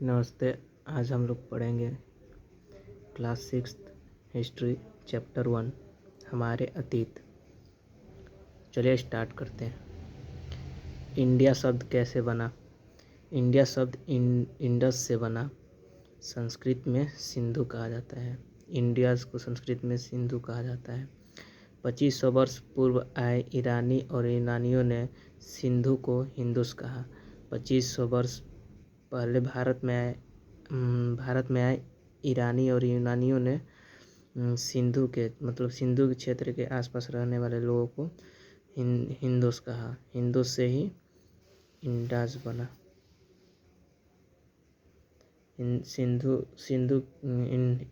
नमस्ते। आज हम लोग पढ़ेंगे क्लास 6 हिस्ट्री चैप्टर 1 हमारे अतीत। चलिए स्टार्ट करते हैं। इंडिया शब्द कैसे बना? इंडिया शब्द इंडस से बना। संस्कृत में सिंधु कहा जाता है। इंडिया को संस्कृत में सिंधु कहा जाता है। 2500 वर्ष पूर्व आए ईरानी और यूनानियों ने सिंधु को हिंदुस कहा। 2500 वर्ष पहले भारत में आए ईरानी और यूनानियों ने सिंधु के क्षेत्र के आसपास रहने वाले लोगों को हिंदुस कहा। हिंदुस से ही इंडास बना।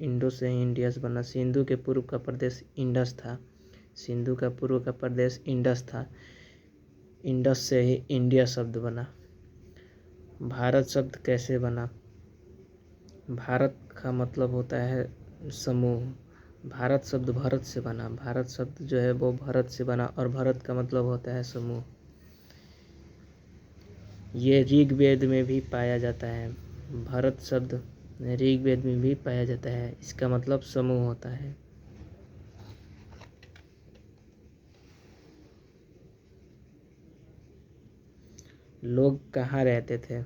इंडो से ही इंडियस बना। सिंधु के पूर्व का प्रदेश इंडस था। इंडस से ही इंडिया शब्द बना। भारत शब्द कैसे बना? भारत का मतलब होता है समूह। भारत शब्द भरत से बना। भारत शब्द जो है वो भरत से बना और भरत का मतलब होता है समूह। ये ऋग्वेद में भी पाया जाता है। भरत शब्द ऋग्वेद में भी पाया जाता है। इसका मतलब समूह होता है। लोग कहाँ रहते थे?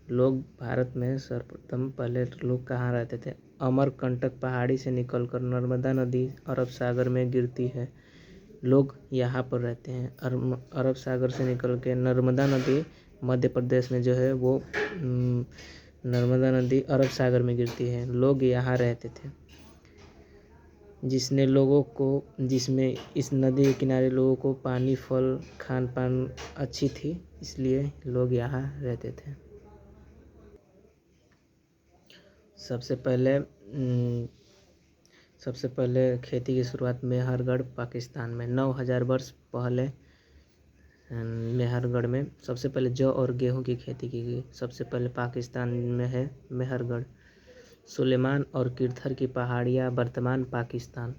लोग भारत में सर्वप्रथम पहले लोग कहाँ रहते थे? अमरकंटक पहाड़ी से निकलकर नर्मदा नदी अरब सागर में गिरती है। लोग यहाँ पर रहते हैं। अरब सागर से निकल के नर्मदा नदी मध्य प्रदेश में जो है वो नर्मदा नदी अरब सागर में गिरती है। लोग यहाँ रहते थे। जिसमें इस नदी के किनारे लोगों को पानी, फल, खान पान अच्छी थी, इसलिए लोग यहाँ रहते थे। सबसे पहले खेती की शुरुआत मेहरगढ़ पाकिस्तान में 9000 वर्ष पहले मेहरगढ़ में सबसे पहले जौ और गेहूं की खेती की गई। सबसे पहले पाकिस्तान में है मेहरगढ़। सुलेमान और किरथर की पहाड़ियाँ वर्तमान पाकिस्तान।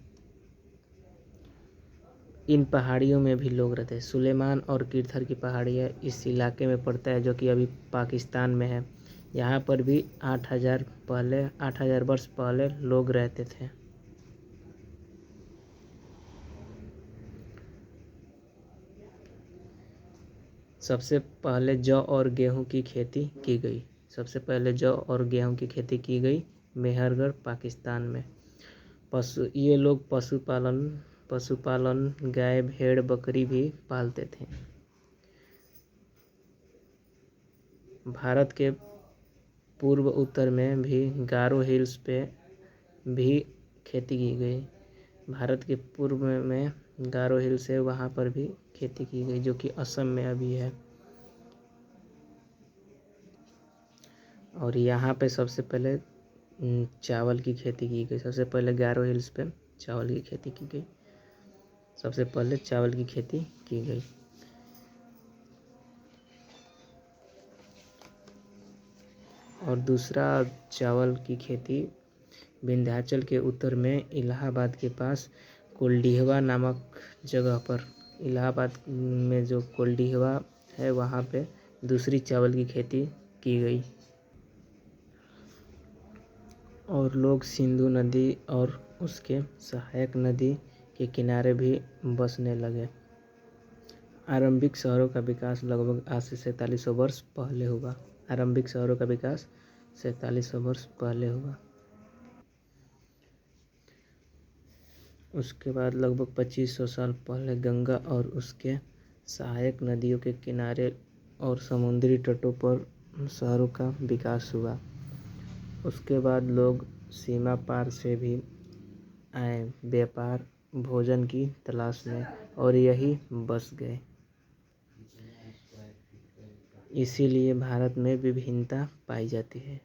इन पहाड़ियों में भी लोग रहते हैं। सुलेमान और किरथर की पहाड़ियाँ इस इलाके में पड़ता है जो कि अभी पाकिस्तान में है। यहाँ पर भी 8000 वर्ष पहले लोग रहते थे। सबसे पहले जौ और गेहूं की खेती की गई मेहरगढ़ पाकिस्तान में। ये लोग पशुपालन गाय, भेड़, बकरी भी पालते थे। भारत के पूर्व उत्तर में भी गारो हिल्स पे भी खेती की गई। भारत के पूर्व में गारो हिल्स है, वहाँ पर भी खेती की गई जो कि असम में अभी है। और यहाँ पे सबसे पहले चावल की खेती की गई। सबसे पहले गारो हिल्स पे चावल की खेती की गई। और दूसरा चावल की खेती विंध्याचल के उत्तर में इलाहाबाद के पास कोल्डिहवा नामक जगह पर, इलाहाबाद में जो कोल्डिहवा है वहाँ पे दूसरी चावल की खेती की गई। और लोग सिंधु नदी और उसके सहायक नदी के किनारे भी बसने लगे। आरंभिक शहरों का विकास लगभग आज से 4700 वर्ष पहले हुआ। उसके बाद लगभग 2500 साल पहले गंगा और उसके सहायक नदियों के किनारे और समुद्री तटों पर शहरों का विकास हुआ। उसके बाद लोग सीमा पार से भी आए, व्यापार, भोजन की तलाश में, और यही बस गए। इसीलिए भारत में विभिन्नता पाई जाती है।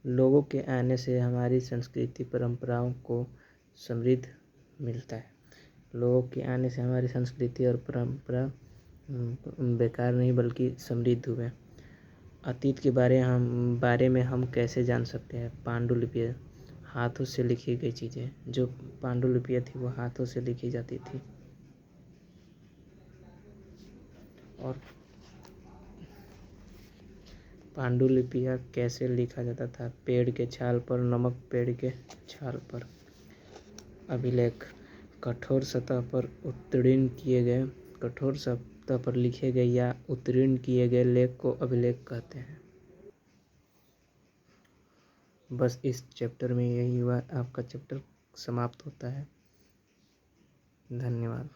लोगों के आने से हमारी संस्कृति परंपराओं को समृद्ध मिलता है। लोगों के आने से हमारी संस्कृति और परंपरा बेकार नहीं बल्कि समृद्ध हुए। अतीत के बारे में हम कैसे जान सकते हैं? पांडुलिपियाँ, हाथों से लिखी गई चीज़ें। जो पांडुलिपियाँ थी वो हाथों से लिखी जाती थी। और पांडुलिपियाँ कैसे लिखा जाता था? पेड़ के छाल पर, नमक पेड़ के छाल पर। अभिलेख कठोर सतह पर लिखे गए या उत्तीर्ण किए गए लेख को अभिलेख कहते हैं। बस इस चैप्टर में यही हुआ, आपका चैप्टर समाप्त होता है। धन्यवाद।